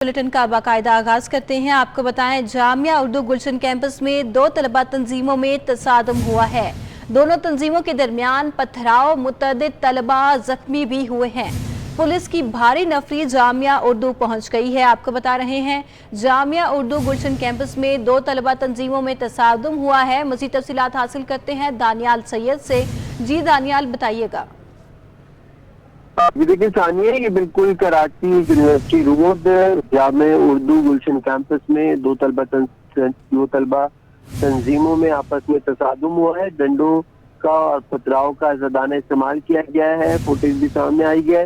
Bulletin का बाकायदा आगाज करते हैं। आपको बताएं, जामिया उर्दू गुलशन कैंपस में 2 तलबा तंजीमों में तसादुम हुआ है। दोनों तंजीमों के दरमियान पथराव, मुतअद्दिद तलबा जख्मी भी हुए हैं। पुलिस की भारी नफरी जामिया उर्दू पहुंच गई है। आपको बता रहे हैं, जामिया उर्दू गुलशन कैंपस में 2 तलबा तंजीमों में तसादुम हुआ है। मज़ीद तफसीलात हासिल करते हैं दानियाल सैयद से। जी दानियाल, बताइएगा। ये देखिए सानिया, ये बिल्कुल कराची यूनिवर्सिटी रोड जामिया उर्दू गुलशन कैंपस में दो तलबा तंजीमों में आपस में तसादुम हुआ है। डंडों का और पथराव का ज़दाना इस्तेमाल किया गया है। फुटेज भी सामने आई है।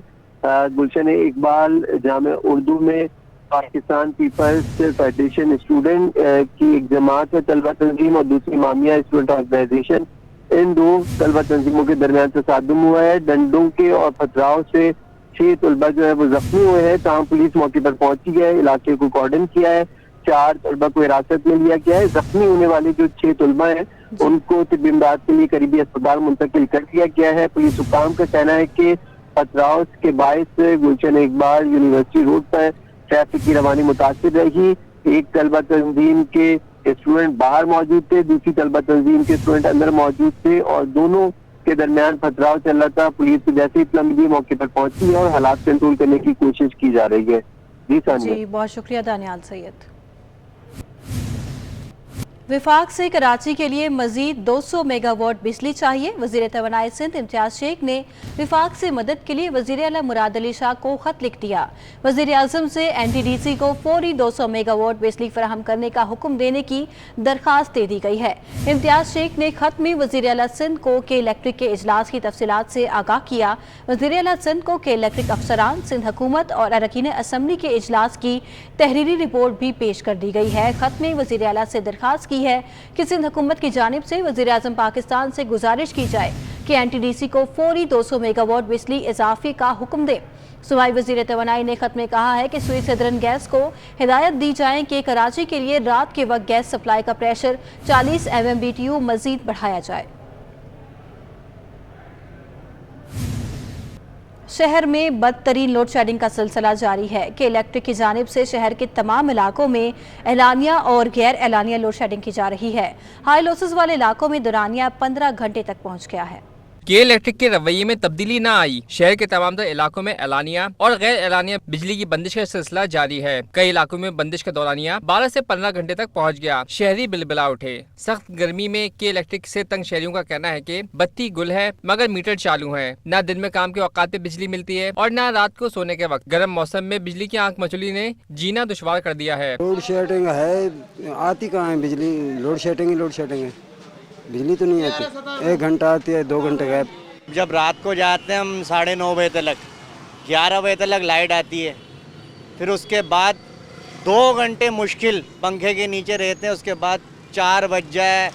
गुलशन इकबाल जामिया उर्दू में पाकिस्तान पीपल्स फेडरेशन स्टूडेंट की एक जमात है तलबा तंजीम और दूसरी मामिया स्टूडेंट ऑर्गेनाइजेशन। इन दो तलबा तंजीमों के दरमियान तसादुम हुआ है। डंडों के और पथराव से 6 तलबा जो है वो जख्मी हुए हैं। तमाम पुलिस मौके पर पहुंची है, इलाके को कॉर्डन किया है। 4 तलबा को हिरासत में लिया गया है। जख्मी होने वाले जो 6 तलबा हैं उनको तिब्बी इमदाद के लिए करीबी अस्पताल मुंतकिल कर दिया गया है। पुलिस हुक्काम का कहना है कि पथराव के बायस गुलशन इकबाल यूनिवर्सिटी रोड पर ट्रैफिक की रवानी मुतासिर रही। एक तलबा तंजीम के स्टूडेंट बाहर मौजूद थे, दूसरी तलबा तंजीम के स्टूडेंट अंदर मौजूद थे और दोनों के दरमियान पथराव चल रहा था। पुलिस को जैसे ही इत्तला मिली मौके पर पहुंची है और हालात कंट्रोल करने की कोशिश की जा रही है। जी सानिया। जी, बहुत शुक्रिया दानियाल सैयद। विफाक से कराची के लिए मजीद 200 मेगावाट बिजली चाहिए। वजीर तवानाई सिंध इम्तियाज शेख ने विफाक से मदद के लिए वजीर आला मुराद अली शाह को खत लिख दिया। वजीर आजम से NTDC को फौरी 200 मेगावाट बिजली फराहम करने का हुक्म देने की दरखास्त दे दी गई है। इम्तियाज शेख ने खत में वजीर आला सिंध को के इलेक्ट्रिक के इजलास की तफसीलात से आगाह किया। वजीर आला सिंध को के इलेक्ट्रिक अफसरान, सिंध हुकूमत और अरकान असम्बली के इजलास की तहरीरी रिपोर्ट भी पेश कर दी गई है। खत में वजीर आला से दरखास्त की है कि सिंध हुकूमत की जानिब से वज़ीर आज़म पाकिस्तान से गुजारिश की जाए कि NTDC को फौरी 200 मेगावाट बिजली इजाफे का हुक्म दे। सूबाई वज़ीर तवानाई ने खत में कहा है कि सुई सदरन गैस को हिदायत दी जाए कि कराची के लिए रात के वक्त गैस सप्लाई का प्रेशर 40 MMBTU मजीद बढ़ाया जाए। शहर में बदतरीन लोड शेडिंग का सिलसिला जारी है कि इलेक्ट्रिक की जानिब से शहर के तमाम इलाकों में एलानिया और गैर एलानिया लोड शेडिंग की जा रही है। हाई लॉसेस वाले इलाकों में दुरानिया 15 घंटे तक पहुंच गया है। के इलेक्ट्रिक के रवैये में तब्दीली न आई। शहर के तमाम इलाकों में एलानिया और गैर एलानिया बिजली की बंदिश का सिलसिला जारी है। कई इलाकों में बंदिश का दौरानिया 12 से 15 घंटे तक पहुंच गया। शहरी बिलबिला उठे। सख्त गर्मी में के इलेक्ट्रिक से तंग शहरियों का कहना है कि बत्ती गुल है मगर मीटर चालू है। न दिन में काम के औकात पे बिजली मिलती है और न रात को सोने के वक्त। गर्म मौसम में बिजली की आंख मचुली ने जीना दुश्वार कर दिया है। लोड शेडिंग है, आती कहाँ है बिजली? लोड शेडिंग है, बिजली तो नहीं आती। 1 घंटा आती है, 2 घंटे गायब। जब रात को जाते हैं हम 9:30 बजे तक, 11 बजे तक लाइट आती है। फिर उसके बाद 2 घंटे मुश्किल पंखे के नीचे रहते हैं। उसके बाद 4 बज जाए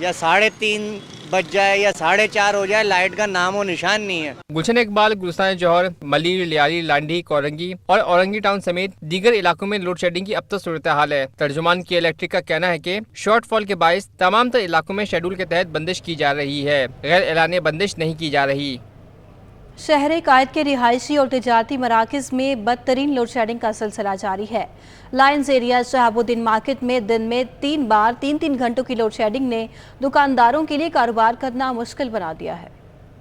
या 3:30 बज जाए या 4:30 हो जाए, लाइट का नाम और निशान नहीं है। गुलशन इकबाल, गुलस्तान जौहर, मलीर, लियारी, लांडी, कोरंगी और औरंगी टाउन समेत दीगर इलाकों में लोड शेडिंग की अब तो सूरत हाल है। तर्जुमान के इलेक्ट्रिक का कहना है कि शॉर्ट फॉल के बायस तमाम इलाकों में शेड्यूल के तहत बंदिश की जा रही है, गैर एलानिया बंदिश नहीं की जा रही। शहर कायद के रिहायशी और तिजारती मराकज़ में बदतरीन लोड शेडिंग का सिलसिला जारी है। लाइन्स एरिया शहाबुद्दीन मार्केट में दिन में 3 बार 3 घंटों की लोड शेडिंग ने दुकानदारों के लिए कारोबार करना मुश्किल बना दिया है।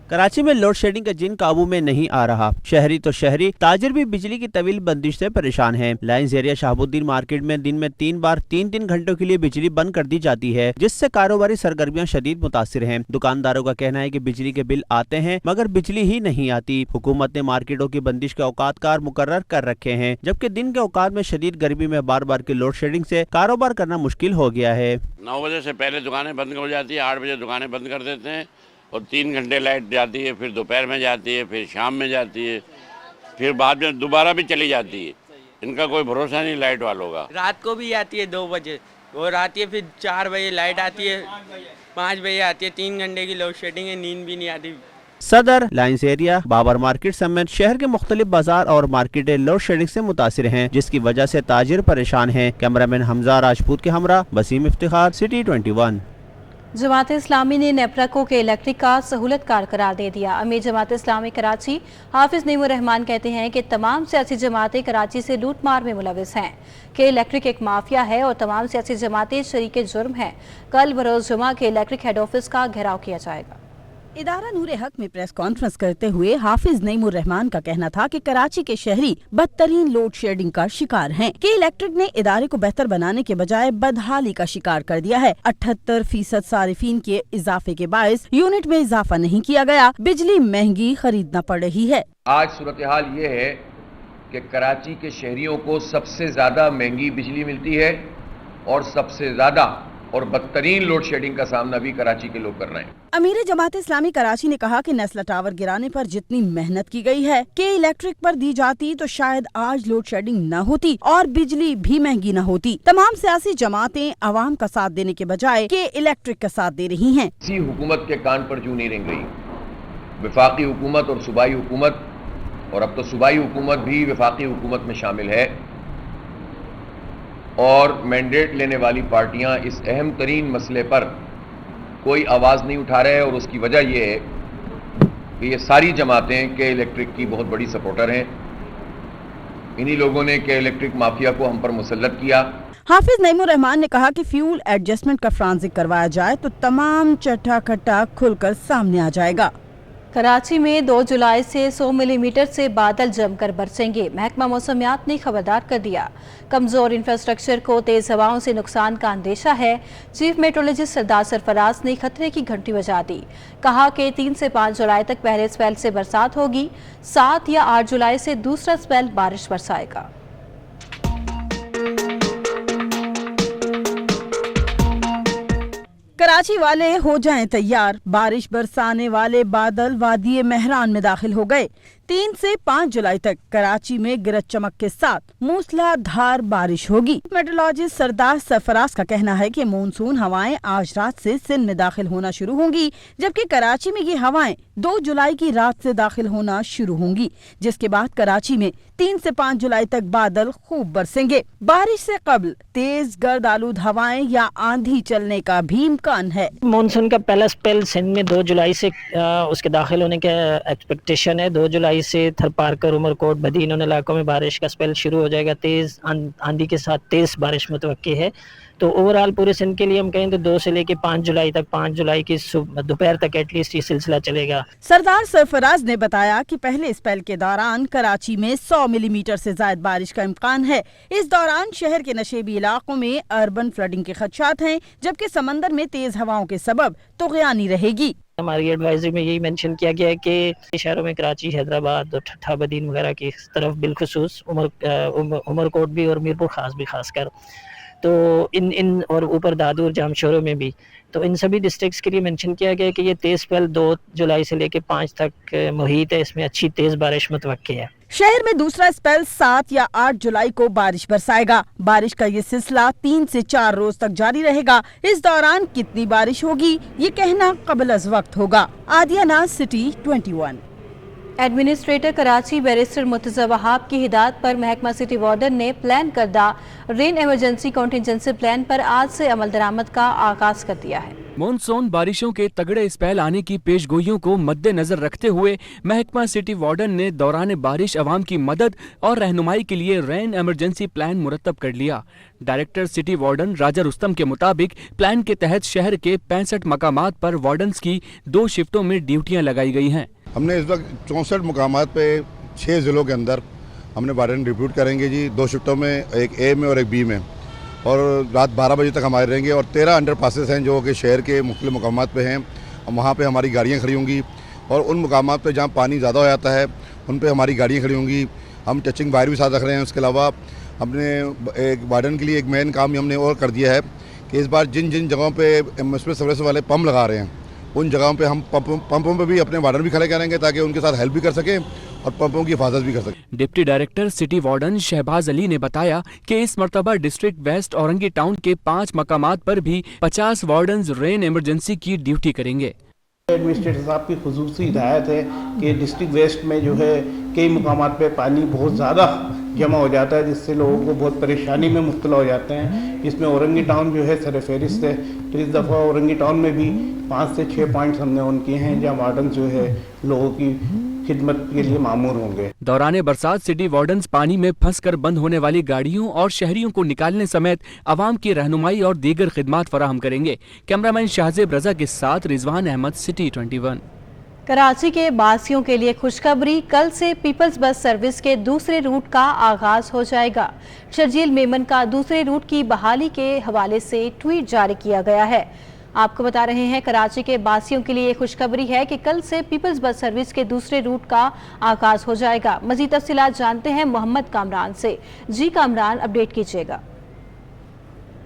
कराची में लोड शेडिंग का जिन काबू में नहीं आ रहा। शहरी तो शहरी, ताजिर भी बिजली की तवील बंदिश से परेशान हैं। लाइन्स एरिया शहाबुद्दीन मार्केट में दिन में 3 बार 3 घंटों के लिए बिजली बंद कर दी जाती है, जिससे कारोबारी सरगर्मियां शदीद मुतासिर हैं। दुकानदारों का कहना है कि बिजली के बिल आते हैं मगर बिजली ही नहीं आती। हुकूमत ने मार्केटों की बंदिश के औकातकार मुकर्रर कर रखे हैं, जबकि दिन के औकात में शदीद गर्मी में बार बार की लोड शेडिंग से कारोबार करना मुश्किल हो गया है। 9 बजे से पहले दुकानें बंद हो जाती है, 8 बजे दुकानें बंद कर देते हैं और 3 घंटे लाइट जाती है, फिर दोपहर में जाती है, फिर शाम में जाती है, फिर बाद में दोबारा भी चली जाती है। इनका कोई भरोसा नहीं लाइट वालों का। रात को भी आती है 2 बजे और आती है, फिर 4 बजे लाइट आती है, 5 बजे आती है। 3 घंटे की लोड शेडिंग है, नींद भी नहीं आती। सदर, लाइन्स एरिया, बाबर मार्केट समेत शहर के मुख्तलिफ बाजार और मार्केटें लोड शेडिंग से मुतासिर हैं, जिसकी वजह से ताजिर परेशान हैं। कैमरामैन हमजा राजपूत के हमरा वसीम इफ्तिखार, सिटी 21। जमात इस्लामी ने नेपरा के इलेक्ट्रिक का सहूलत कार करार दे दिया। अमीर जमात इस्लामी कराची हाफिज नईमुर रहमान कहते हैं कि तमाम सियासी जमातें कराची से लूट मार में मुलविस हैं, कि इलेक्ट्रिक एक माफिया है और तमाम सियासी जमातें शरीक जुर्म हैं। कल बरोज जुमा के इलेक्ट्रिक हेड ऑफिस का घेराव किया जाएगा। इदारा नूर हक में प्रेस कॉन्फ्रेंस करते हुए हाफिज नईमुर रहमान का कहना था कि कराची के शहरी बदतरीन लोड शेडिंग का शिकार हैं, कि इलेक्ट्रिक ने इदारे को बेहतर बनाने के बजाय बदहाली का शिकार कर दिया है। 78% सारिफीन के इजाफे के बायस यूनिट में इजाफा नहीं किया गया, बिजली महंगी खरीदना पड़ रही है। आज सूरत हाल ये है कि कराची के शहरियों को सबसे ज्यादा महंगी बिजली मिलती है और सबसे ज्यादा और बदतरीन लोड शेडिंग का सामना भी कराची के लोग कर रहे हैं। अमीर जमात इस्लामी कराची ने कहा कि नेस्ला टावर गिराने पर जितनी मेहनत की गई है कि इलेक्ट्रिक पर दी जाती तो शायद आज लोड शेडिंग न होती और बिजली भी महंगी न होती। तमाम सियासी जमातें आवाम का साथ देने के बजाय के इलेक्ट्रिक का साथ दे रही हैं। किसी हुकूमत के कान पर जूं नहीं रेंग गई। वफाकी हुकूमत और सूबाई हुकूमत, और अब तो सूबाई हुकूमत भी वफाकी हुकूमत में शामिल है, और मैंडेट लेने वाली पार्टियां इस अहम तरीन मसले पर कोई आवाज़ नहीं उठा रहे हैं। और उसकी वजह यह है कि ये सारी जमातें के इलेक्ट्रिक की बहुत बड़ी सपोर्टर हैं। इन्हीं लोगों ने के इलेक्ट्रिक माफिया को हम पर मुसल्लत किया। हाफिज नईमुर रहमान ने कहा कि फ्यूल एडजस्टमेंट का फ्रांजिक करवाया जाए तो तमाम चट्टा खट्टा खुलकर सामने आ जाएगा। कराची में 2 जुलाई से 100 मिलीमीटर से बादल जमकर बरसेंगे। महकमा मौसमियात ने खबरदार कर दिया। कमजोर इंफ्रास्ट्रक्चर को तेज हवाओं से नुकसान का अंदेशा है। चीफ मेट्रोलॉजिस्ट सरदार सरफराज ने खतरे की घंटी बजा दी। कहा कि 3 से 5 जुलाई तक पहले स्पेल से बरसात होगी, 7 या 8 जुलाई से दूसरा स्पेल बारिश बरसाएगा। कराची वाले हो जाएं तैयार, बारिश बरसाने वाले बादल वादी मेहरान में दाखिल हो गए। 3 से 5 जुलाई तक कराची में गरज चमक के साथ मूसलाधार बारिश होगी। मेट्रोलॉजिस्ट सरदार सरफराज का कहना है कि मानसून हवाएं आज रात से सिंध में दाखिल होना शुरू होंगी, जबकि कराची में ये हवाएं 2 जुलाई की रात से दाखिल होना शुरू होंगी, जिसके बाद कराची में 3 से 5 जुलाई तक बादल खूब बरसेंगे। बारिश से कबल तेज गर्द आलूद हवाएं या आंधी चलने का भी इम्कान है। मानसून का पहला स्पेल सिंध में 2 जुलाई से उसके दाखिल होने का एक्सपेक्टेशन है। 2 जुलाई से थरपारकर, उमरकोट, बदीन उन इलाकों में बारिश का स्पेल शुरू हो जाएगा। तेज आंधी के साथ तेज बारिश मुतवक्की है। तो ओवरऑल पूरे सिंध के लिए हम कहें तो 2 से लेके 5 जुलाई तक, 5 जुलाई की दोपहर तक एटलीस्ट ये सिलसिला चलेगा। सरदार सरफराज ने बताया कि पहले स्पेल के दौरान कराची में 100 मिलीमीटर से ज्यादा बारिश का इम्कान है। इस दौरान शहर के नशेबी इलाकों में अर्बन फ्लडिंग के खदशात हैं, जबकि समंदर में तेज हवाओं के सबब तुग़यानी रहेगी। हमारी एडवाइजरी में यही मेंशन किया गया है कि शहरों में कराची, हैदराबाद और ठट्ठा बदीन वगैरह की तरफ बिलखुसूस उमरकोट भी और मीरपुर खास भी खासकर, तो इन और ऊपर दादूर, जामशोरों में भी, तो इन सभी डिस्ट्रिक्ट्स के लिए मेंशन किया गया है कि ये तेज स्पेल 2 जुलाई से लेके 5 तक मुहित है। इसमें अच्छी तेज बारिश मुतवक्की है। शहर में दूसरा स्पेल 7 या 8 जुलाई को बारिश बरसाएगा। बारिश का ये सिलसिला 3 से 4 रोज तक जारी रहेगा। इस दौरान कितनी बारिश होगी ये कहना कबल अज़ वक्त होगा। आदिया नाज, city 21। Administrator Karachi barrister Murtaza Wahab की हिदायत पर महकमा सिटी वार्डन ने प्लान करदा रेन इमरजेंसी कॉन्टिजेंसी प्लान पर आज से अमल दरामद का आगाज कर दिया है। मानसून बारिशों के तगड़े स्पेल आने की पेशगोइयों को मद्देनजर रखते हुए महकमा सिटी वार्डन ने दौरान बारिश अवाम की मदद और रहनुमाई के लिए रेन इमरजेंसी प्लान मुरतब कर लिया। डायरेक्टर सिटी वार्डन राजा रुस्तम के मुताबिक प्लान के तहत शहर के 65 मकामात पर वार्डन्स की 2 शिफ्टों में ड्यूटियां लगाई गई हैं। हमने इस वक्त 64 मकामात पे 6 ज़िलों के अंदर हमने वार्डन डिप्यूट करेंगे जी, 2 शिफ्टों में, एक ए में और एक बी में, और रात 12 बजे तक हमारे रहेंगे। और 13 अंडर पासेस हैं जो कि शहर के मुख्तलिफ मकामात पे हैं। वहाँ पे हमारी गाड़ियाँ खड़ी होंगी, और उन मकामात पे जहाँ पानी ज़्यादा हो जाता है उन पे हमारी गाड़ियाँ खड़ी होंगी। हम टचिंग वायर भी साथ रख रहे हैं। उसके अलावा हमने एक वार्डन के लिए एक मेन काम हमने और कर दिया है कि इस बार जिन जिन जगहों पर म्युनिसिपल सर्विस वाले पम्प लगा रहे हैं उन जगहों पे हम पंपों पे भी अपने वार्डन भी खड़े करेंगे ताकि उनके साथ हेल्प भी कर सकें और पंपों की हिफाजत भी कर सकें। Deputy director city warden Shahbaz Ali ने बताया कि इस मरतबा डिस्ट्रिक्ट वेस्ट औरंगी टाउन के 5 मकामात पर भी 50 वार्डन्स रेन इमरजेंसी की ड्यूटी करेंगे। एडमिनिस्ट्रेटर साहब की खुसूसी हिदायत है कि डिस्ट्रिक्ट वेस्ट में जो है कई मकामात पे पानी बहुत ज़्यादा जमा हो जाता है, जिससे लोगों को बहुत परेशानी में मुब्तला हो जाते हैं। इसमें औरंगी टाउन जो है सर फहरिस्त है, तो इस दफ़ा औरंगी टाउन में भी 5 से 6 पॉइंट्स हमने ऑन किए हैं जहाँ वार्डन जो है लोगों की खिदमत के लिए मामूर होंगे। दौरान बरसात सिटी वार्डन्स पानी में फंसकर बंद होने वाली गाड़ियों और शहरियों को निकालने समेत आवाम की रहनुमाई और दीगर खिदमात फराहम करेंगे। कैमरामैन शाहजेब रजा के साथ रिजवान अहमद, सिटी 21। कराची के बासियों के लिए खुशखबरी, कल से पीपल्स बस सर्विस के दूसरे रूट का आगाज हो जाएगा। शर्जील मेमन का दूसरे रूट की बहाली के हवाले से ट्वीट जारी किया गया है। आपको बता रहे हैं, कराची के बासियों के लिए खुशखबरी है कि कल से पीपल्स बस सर्विस के दूसरे रूट का आगाज हो जाएगा। मजीद तफसीलात जानते हैं मोहम्मद कामरान से। जी कामरान, अपडेट कीजिएगा।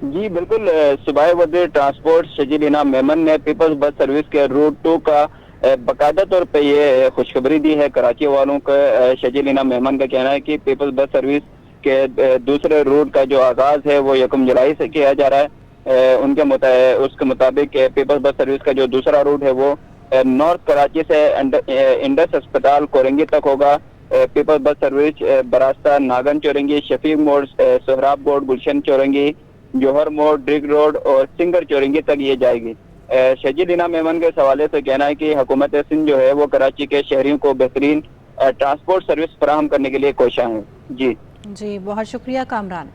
जी बिल्कुल, सूबाई वज़ीर ट्रांसपोर्ट शर्जील इनाम मेमन ने पीपल्स बस सर्विस के रूट 2 का बाकायदा तौर पे ये खुशखबरी दी है कराची वालों को। शर्जील इनाम मेमन का कहना है कि पीपल्स बस सर्विस के दूसरे रूट का जो आगाज है वो 1 जुलाई से किया जा रहा है। उसके मुताबिक पीपल्स बस सर्विस का जो दूसरा रूट है वो नॉर्थ कराची से इंडस अस्पताल कोरंगी तक होगा। पीपल्स बस सर्विस बरास्ता, नागन चौरंगी, शफीक मोड़, सोहराब मोड़, गुलशन चौरंगी, जौहर मोड़, ड्रिग रोड और सिंगर चौरंगी तक ये जाएगी। शर्जील इनाम मेमन के हवाले से कहना है कि हुकूमत सिंध जो है वो कराची के शहरियों को बेहतरीन ट्रांसपोर्ट सर्विस फराहम करने के लिए कोशिश है। जी बहुत शुक्रिया कामरान।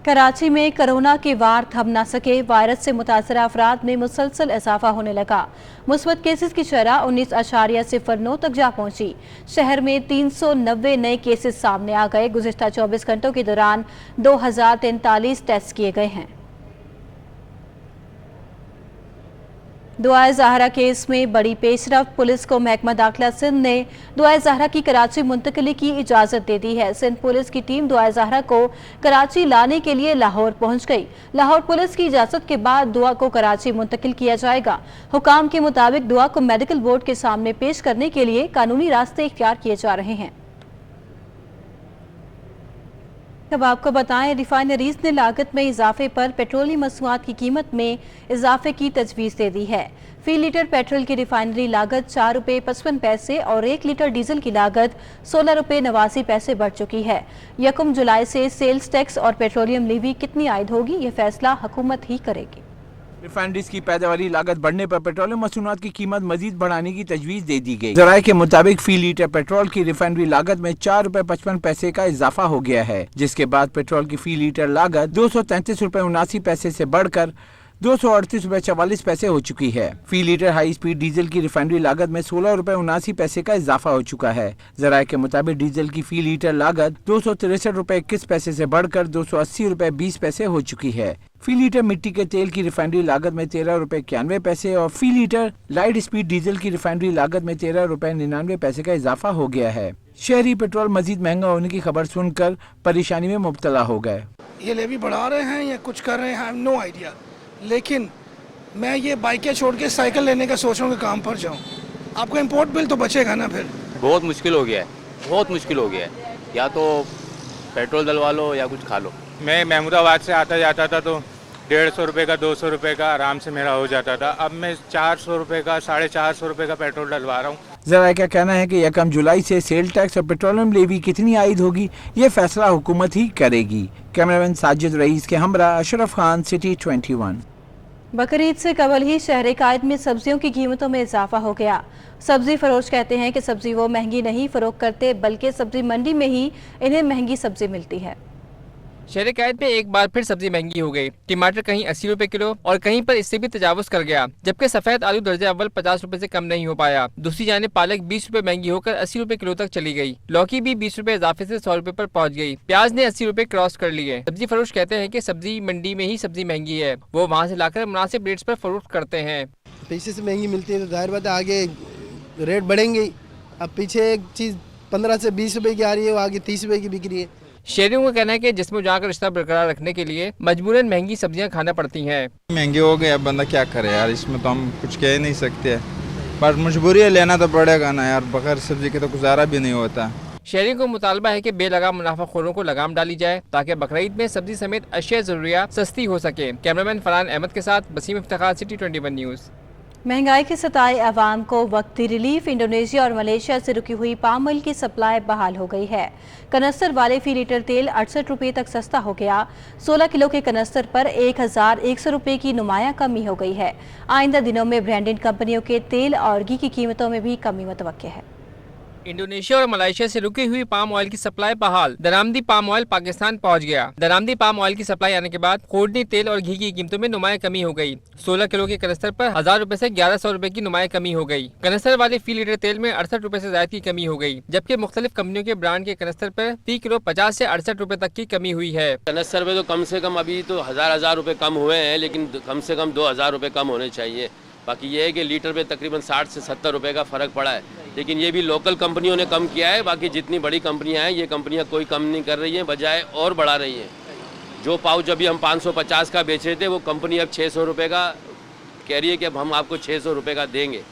कराची में कोरोना की वार थम न सके, वायरस से मुतासरा अफराद में मुसलसल इजाफा होने लगा। मुस्बत केसेस की शरह 19.09 तक जा पहुंची। शहर में 390 नए केसेस सामने आ गए। गुज़िश्ता 24 घंटों के दौरान 2043 टेस्ट किए गए हैं। दुआए ज़हरा केस में बड़ी पेशरफ, पुलिस को महकमा दाखिला सिंध ने दुआए ज़हरा की कराची मुंतकली की इजाज़त दे दी है। सिंध पुलिस की टीम दुआए ज़हरा को कराची लाने के लिए लाहौर पहुंच गई। लाहौर पुलिस की इजाज़त के बाद दुआ को कराची मुंतकिल किया जाएगा। हुकाम के मुताबिक दुआ को मेडिकल बोर्ड के सामने पेश करने के लिए कानूनी रास्ते इख्तियार किए जा रहे हैं। अब आपको बताएं, रिफाइनरीज ने लागत में इजाफे पर पेट्रोलियम मसनूआत की कीमत में इजाफे की तजवीज़ दे दी है। फी लीटर पेट्रोल की रिफाइनरी लागत 4 रुपये 55 पैसे और 1 लीटर डीजल की लागत 16 रुपये 89 पैसे बढ़ चुकी है। 1 जुलाई से सेल्स टैक्स और पेट्रोलियम लीवी कितनी आयद होगी, ये फैसला हुकूमत ही करेगी। रिफाइनरीज की पैदावारी लागत बढ़ने पर पेट्रोलियम मसूनात की कीमत मजीद बढ़ाने की तजवीज़ दे दी गई। ज़राए के मुताबिक फी लीटर पेट्रोल की रिफाइनरी लागत में 4 रुपये 55 पैसे का इजाफा हो गया है, जिसके बाद पेट्रोल की फी लीटर लागत 233 रुपये 79 पैसे से बढ़कर 238 रुपये 44 पैसे हो चुकी है। फी लीटर हाई स्पीड डीजल की रिफाइनरी लागत में 16 रुपये 79 पैसे का इजाफा हो चुका है। ज़राए के मुताबिक डीजल की फी लीटर लागत 263 रुपये 21 पैसे से बढ़कर 280 रुपये 20 पैसे हो चुकी है। फी लीटर मिट्टी के तेल की रिफाइनरी लागत में 13 रुपये 91 पैसे और फी लीटर लाइट स्पीड डीजल की रिफाइनरी लागत में 13 रुपये 99 पैसे का इजाफा हो गया है। शहरी पेट्रोल मजीद महंगा होने की खबर सुनकर परेशानी में मुब्तला हो गए। ये लेवी बढ़ा रहे हैं या कुछ कर रहे हैं, नो आइडिया, लेकिन मैं ये बाइकें छोड़ के साइकिल लेने का सोच रहा हूँ कि काम पर जाऊँ। आपका इम्पोर्ट बिल तो बचेगा ना। फिर बहुत मुश्किल हो गया है, बहुत मुश्किल हो गया है। या तो पेट्रोल डलवा लो या कुछ खा लो। मैं महमूदाबाद से आता जाता था तो 150 रुपये का 200 रुपये का आराम से मेरा हो जाता था। अब मैं 400 रुपये का 450 रुपये का पेट्रोल डलवा रहा हूँ। ज़रा क्या कहना है कि 1 जुलाई से सेल टैक्स और पेट्रोलियम लेवी कितनी आयद होगी, ये फैसला हुकूमत ही करेगी। कैमरामैन साजिद रईस के हमरा अशरफ खान, सिटी 21। बकरीद से कबल ही शहर कायद में सब्जियों की कीमतों में इजाफा हो गया। सब्जी फरोश कहते हैं कि सब्जी वो महंगी नहीं फरोख्त करते, बल्कि सब्जी मंडी में ही इन्हें महंगी सब्जी मिलती है। शहर कायद में एक बार फिर सब्जी महंगी हो गई। टमाटर कहीं 80 रुपए किलो और कहीं पर इससे भी तजावुज कर गया, जबकि सफेद आलू दर्जा अव्वल 50 रुपए से कम नहीं हो पाया। दूसरी जाने पालक 20 रुपए महंगी होकर 80 रुपए किलो तक चली गई। लौकी भी 20 रुपए इजाफे से 100 रुपए पर पहुंच गई। प्याज ने 80 रुपए क्रॉस कर लिए। सब्जी फरोश कहते हैं कि सब्जी मंडी में ही सब्जी महंगी है, वो वहाँ से लाकर मुनासिब रेट्स पर फरोख्त करते हैं। पैसे से महंगी मिलती है तो जाहिर बात है आगे रेट बढ़ेंगे। अब पीछे एक चीज़ 15 से 20 रुपए की आ रही है, वो आगे 30 रुपए की बिक रही है। शहरियों का कहना है कि जिस्म जान का रिश्ता बरकरार रखने के लिए मजबूरन महंगी सब्जियां खाना पड़ती हैं। महंगे हो गए, अब बंदा क्या करे यार, इसमें तो हम कुछ कह नहीं सकते, पर मजबूरी है, लेना तो पड़ेगा ना यार, बगैर सब्जी के तो गुजारा भी नहीं होता। शहरियों को मुतालबा है कि बेलगाम मुनाफाखोरों को लगाम डाली जाए ताकि बकरीद में सब्जी समेत अशिया जरूरियात सस्ती हो सके। कैमरामैन फरहान अहमद के साथ बसीम इफ्तिखार, सिटी 21 न्यूज़। महंगाई के सताए अवाम को वक्ती रिलीफ। इंडोनेशिया और मलेशिया से रुकी हुई पाम ऑयल की सप्लाई बहाल हो गई है। कनस्तर वाले फी लीटर तेल 68 रुपये तक सस्ता हो गया। 16 किलो के कनस्तर पर 1100 रुपये की नुमाया कमी हो गई है। आइंदा दिनों में ब्रांडेड कंपनियों के तेल और घी की कीमतों में भी कमी मुतवक्के है। इंडोनेशिया और मलेशिया से रुकी हुई पाम ऑयल की सप्लाई बहाल। दरामदी पाम ऑयल पाकिस्तान पहुंच गया। दरामदी पाम ऑयल की सप्लाई आने के बाद खोडनी तेल और घी की कीमतों में नुमाया कमी हो गई। 16 किलो के कनस्तर पर 1000 रुपए से 1100 रुपए की नुमाया कमी हो गई। कनस्तर वाले फी लीटर तेल में 68 रुपए से ज्यादा की कमी हो गई, जबकि मुख्तलिफ कंपनियों के ब्रांड के कनस्तर पर फी किलो 50 से 68 रुपए तक की कमी हुई है। कनस्तर पे तो कम से कम अभी तो हजार रुपए कम हुए हैं, लेकिन कम से कम 2000 रुपए कम होने चाहिए। बाकी ये है कि लीटर पे तकरीबन 60 से 70 रुपए का फ़र्क पड़ा है, लेकिन ये भी लोकल कंपनियों ने कम किया है। बाकी जितनी बड़ी कंपनियां हैं, ये कंपनियां कोई कम नहीं कर रही हैं, बजाय और बढ़ा रही हैं। जो पाउच अभी हम 550 का बेच रहे थे, वो कंपनी अब 600 रुपये का कह रही है कि अब हम आपको 600 रुपये का देंगे।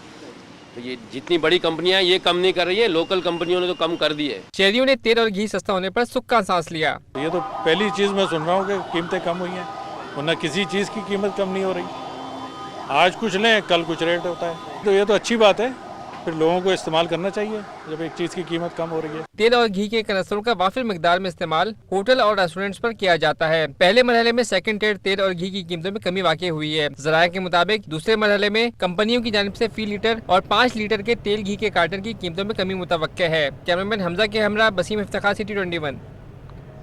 तो ये जितनी बड़ी कंपनियां ये कम नहीं कर रही है, लोकल कंपनियों ने तो कम कर दी है। शहरियों ने तेल और घी सस्ता होने पर सुख का सांस लिया। ये तो पहली चीज़ मैं सुन रहा हूँ कि कीमतें कम हुई हैं, वरना किसी चीज़ की कीमत कम नहीं हो रही। आज कुछ लें कल कुछ रेट होता है, तो ये तो अच्छी बात है। फिर लोगों को इस्तेमाल करना चाहिए जब एक चीज़ की कीमत कम हो रही है। तेल और घी के कनस्तरों का वाफिर मिकदार में इस्तेमाल होटल और रेस्टोरेंट्स पर किया जाता है। पहले मरहले में सेकंड टेयर तेल और घी की कीमतों में कमी वाक़ई हुई है। ज़राए के मुताबिक दूसरे मरहले में कंपनियों की जानिब से फी लीटर और 5 लीटर के तेल घी के कार्टन की कीमतों में कमी मुतवक्के है। कैमरामैन हमजा के हमरा, बसीम इफ्तिखार, सिटी 21।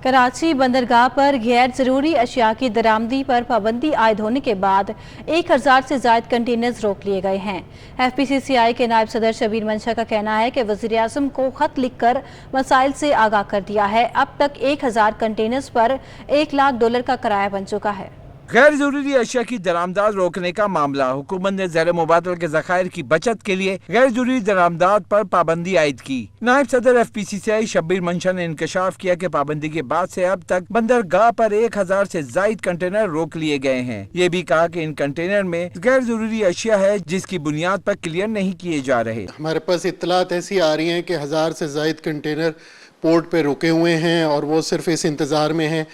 कराची बंदरगाह पर गैर जरूरी अशिया की दरामदी पर पाबंदी आयद होने के बाद 1000 से ज्यादा कंटेनर्स रोक लिए गए हैं। FPCCI के नायब सदर शबीर मंशा का कहना है कि वज़ीर आज़म को खत लिखकर मसाइल से आगाह कर दिया है। अब तक 1000 कंटेनर्स पर $1 लाख का किराया बन चुका है। गैर जरूरी अशिया की दरामदाद रोकने का मामला। हुकूमत ने ज़र मुबादला के ज़खायर की बचत के लिए गैर जरूरी दरामदाद पर पाबंदी आयद की। नायब सदर FPCCI शब्बीर मंशा ने इंकशाफ किया कि पाबंदी के बाद से अब तक बंदरगाह पर 1000 से ज़ायद कंटेनर रोक लिए गए हैं। ये भी कहा कि इन कंटेनर में गैर जरूरी अशिया है जिसकी बुनियाद पर क्लियर नहीं किए जा रहे। हमारे पास इत्तलात ऐसी आ रही हैं कि 1000 से ज़ायद कंटेनर पोर्ट पे रुके हुए हैं और वो सिर्फ इस इंतज़ार में हैं